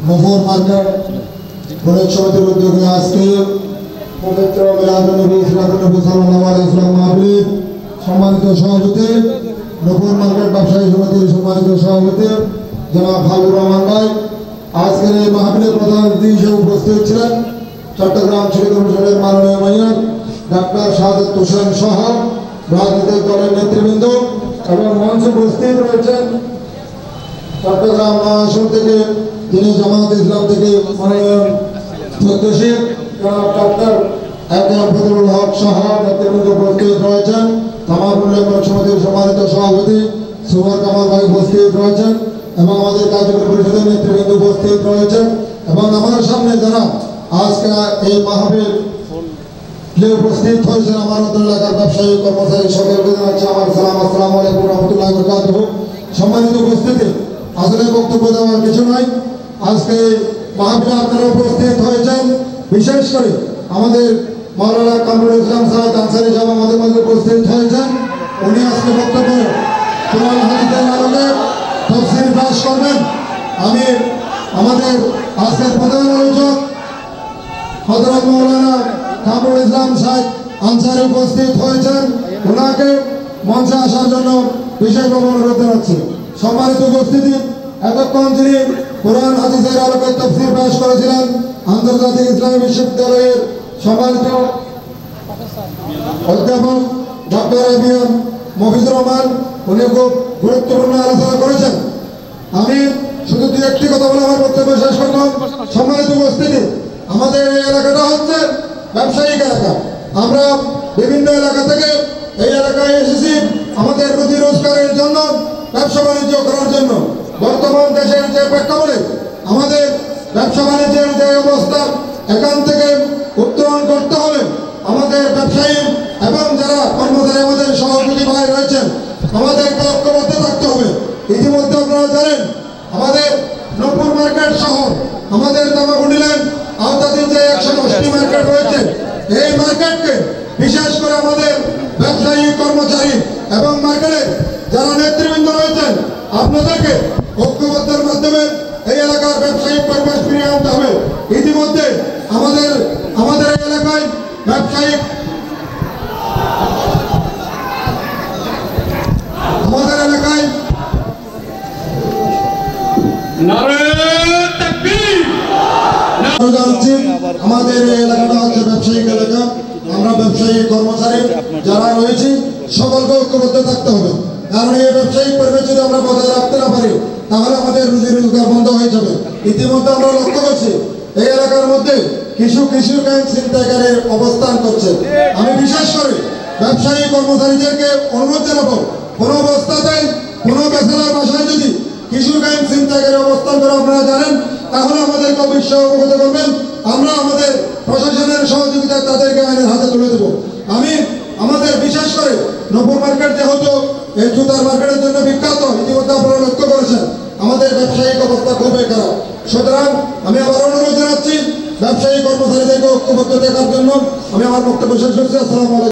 নফর মার্কেট গণেশ সমিতির উদ্যোগে আজকে পবিত্র মিলাদুন্নবী নবী সাল্লাল্লাহু আলাইহি ওয়াসাল্লাম মাহফিল সম্মানিত সভাপতি নফর মার্কেট ব্যবসায়ী সমিতির সম্মানিত সভাপতি জনাব হাবিবুর রহমান ভাই আজকের এই মাহফিলের প্রধান অতিথি হিসেবে উপস্থিত ছিলেন চট্টগ্রাম সিটি কর্পোরেশনের মাননীয় মেয়র ডাক্তার শাহাদাত হোসেন সহ রাজনৈতিক দলের নেতৃবৃন্দ এবং মঞ্চে উপস্থিত রয়েছেন চট্টগ্রাম আসন থেকে যিনি জামাত ইসলাম থেকে মাননীয় সদস্য ডক্টর ফজলুল হক সহ নেতৃবৃন্দ উপস্থিত রয়েছেন তামাকুল সমিতির সম্মানিত সভাপতি সুবর কামাল ভাই উপস্থিত রয়েছেন এবং আমাদের কার্যকরী পরিষদের নেতৃবৃন্দ উপস্থিত রয়েছেন এবং আমার সামনে যারা আজকে এই মাহফিল উপস্থিত হয়েছেন আমার অঞ্চল এলাকার ব্যবসায়ী কর্মচারী সকলকে জানাচ্ছি আমার সালাম আসসালামু আলাইকুম রহমতুল্লাহ বরকাতুহু। সম্মানিত উপস্থিতি, আসলে বক্তব্য দেওয়ার কিছু নয়। আজকে মাহফিলে আপনারা উপস্থিত হয়েছেন, বিশেষ করে আমাদের মাওলানা কামরুল ইসলাম সাহেব আনসারী সাহেব আমাদের মাঝে উপস্থিত হয়েছেন। উনি আজকে বক্তব্য কোরআন হাদিসের আলোকে তাফসীর পেশ করবেন। আমি আমাদের আজকের প্রধান আলোচক হযরত মাওলানা কামরুল ইসলাম সাহেব আনসারী উপস্থিত হয়েছেন, ওনাকে মঞ্চে আসার জন্য বিশেষভাবে অনুরোধ জানাচ্ছি। সম্মানিত উপস্থিতি, এতক্ষণ যিনি কোরআন হাদিসের আলোকে তাফসীর পেশ করেছিলেন আন্তর্জাতিক ইসলামী বিশ্ববিদ্যালয়ের সম্মানিত অধ্যাপক ডক্টর এবিএম মফিজুর রহমান, উনি খুব গুরুত্বপূর্ণ আলোচনা করেছেন। আমি শুধু দু একটি কথা বলে আমার বক্তব্য শেষ করব। সম্মানিত উপস্থিতি, আমাদের এই এলাকাটা হচ্ছে ব্যবসায়িক এলাকা। আমরা বিভিন্ন এলাকা থেকে এই এলাকায় এসেছি আমাদের রুজি রোজগারের জন্য, ব্যবসা বাণিজ্য করার জন্য। বর্তমান দেশের যে প্রেক্ষাপটে আমাদের ব্যবসা বাণিজ্যের যে অবস্থা, এখান থেকে উত্তরণ করতে হবে আমাদের ব্যবসায়ী এবং যারা কর্মচারী আমাদের সহযোগী ভাই রয়েছেন, আমাদেরকে ঐক্যবদ্ধ থাকতে হবে। ইতিমধ্যে আপনারা জানেন আমাদের নূপুর মার্কেট সহ আমাদের দামাকুন্ডিলের আওতাধীন যে 110টি মার্কেট রয়েছে, এই মার্কেটকে বিশেষ করে আমাদের ব্যবসায়ী কর্মচারী এবং মার্কেটের যারা নেতৃবৃন্দ রয়েছেন, আপনাদেরকে ঐক্যবদ্ধের মাধ্যমে এই এলাকার ব্যবসায়িক পরিবেশ ফিরিয়ে আনতে হবে। ইতিমধ্যে আমাদের এই এলাকায় ব্যবসায়িক আমাদের এলাকায় আমাদের এই এলাকাটা হচ্ছে ব্যবসায়িক এলাকা। আমরা ব্যবসায়ী কর্মচারী যারা রয়েছি সকলকে ঐক্যবদ্ধ থাকতে হবে, কারণ এই ব্যবসায়িক পরিবেশ যদি আমরা বজায় রাখতে না পারি তাহলে আমাদের রুজি রোজগার বন্ধ হয়ে যাবে। ইতিমধ্যে আমরা লক্ষ্য করছি এই এলাকার মধ্যে কিছু গ্যাং ছিনতাইকারীর অবস্থান করছে। আমি বিশেষ করে ব্যবসায়ী কর্মচারীদেরকে অনুরোধ জানাবো, কোনো অবস্থাতেই কোনো বেচারার বাসায় যদি কিছু গ্যাং ছিনতাইকারী অবস্থান করে আপনারা জানেন, তাহলে আমাদেরকে অবশ্যই অবগত করবেন। আমরা আমাদের প্রশাসনের সহযোগিতায় তাদেরকে আইনের হাতে তুলে দেব। আমি আমাদের বিশেষ করে নূপুর মার্কেট যেহেতু এই জুতার মার্কেটের জন্য বিখ্যাত, ইতিমধ্যে আপনারা লক্ষ্য করেছেন আমাদের ব্যবসায়িক অবস্থা খুবই খারাপ। সুতরাং আমি আবার অনুরোধ জানাচ্ছি ব্যবসায়ী কর্মচারীদেরকে ঐক্যবদ্ধ থাকার জন্য। আমি আমার বক্তব্য শেষ করছি। আসসালামু আলাইকুম।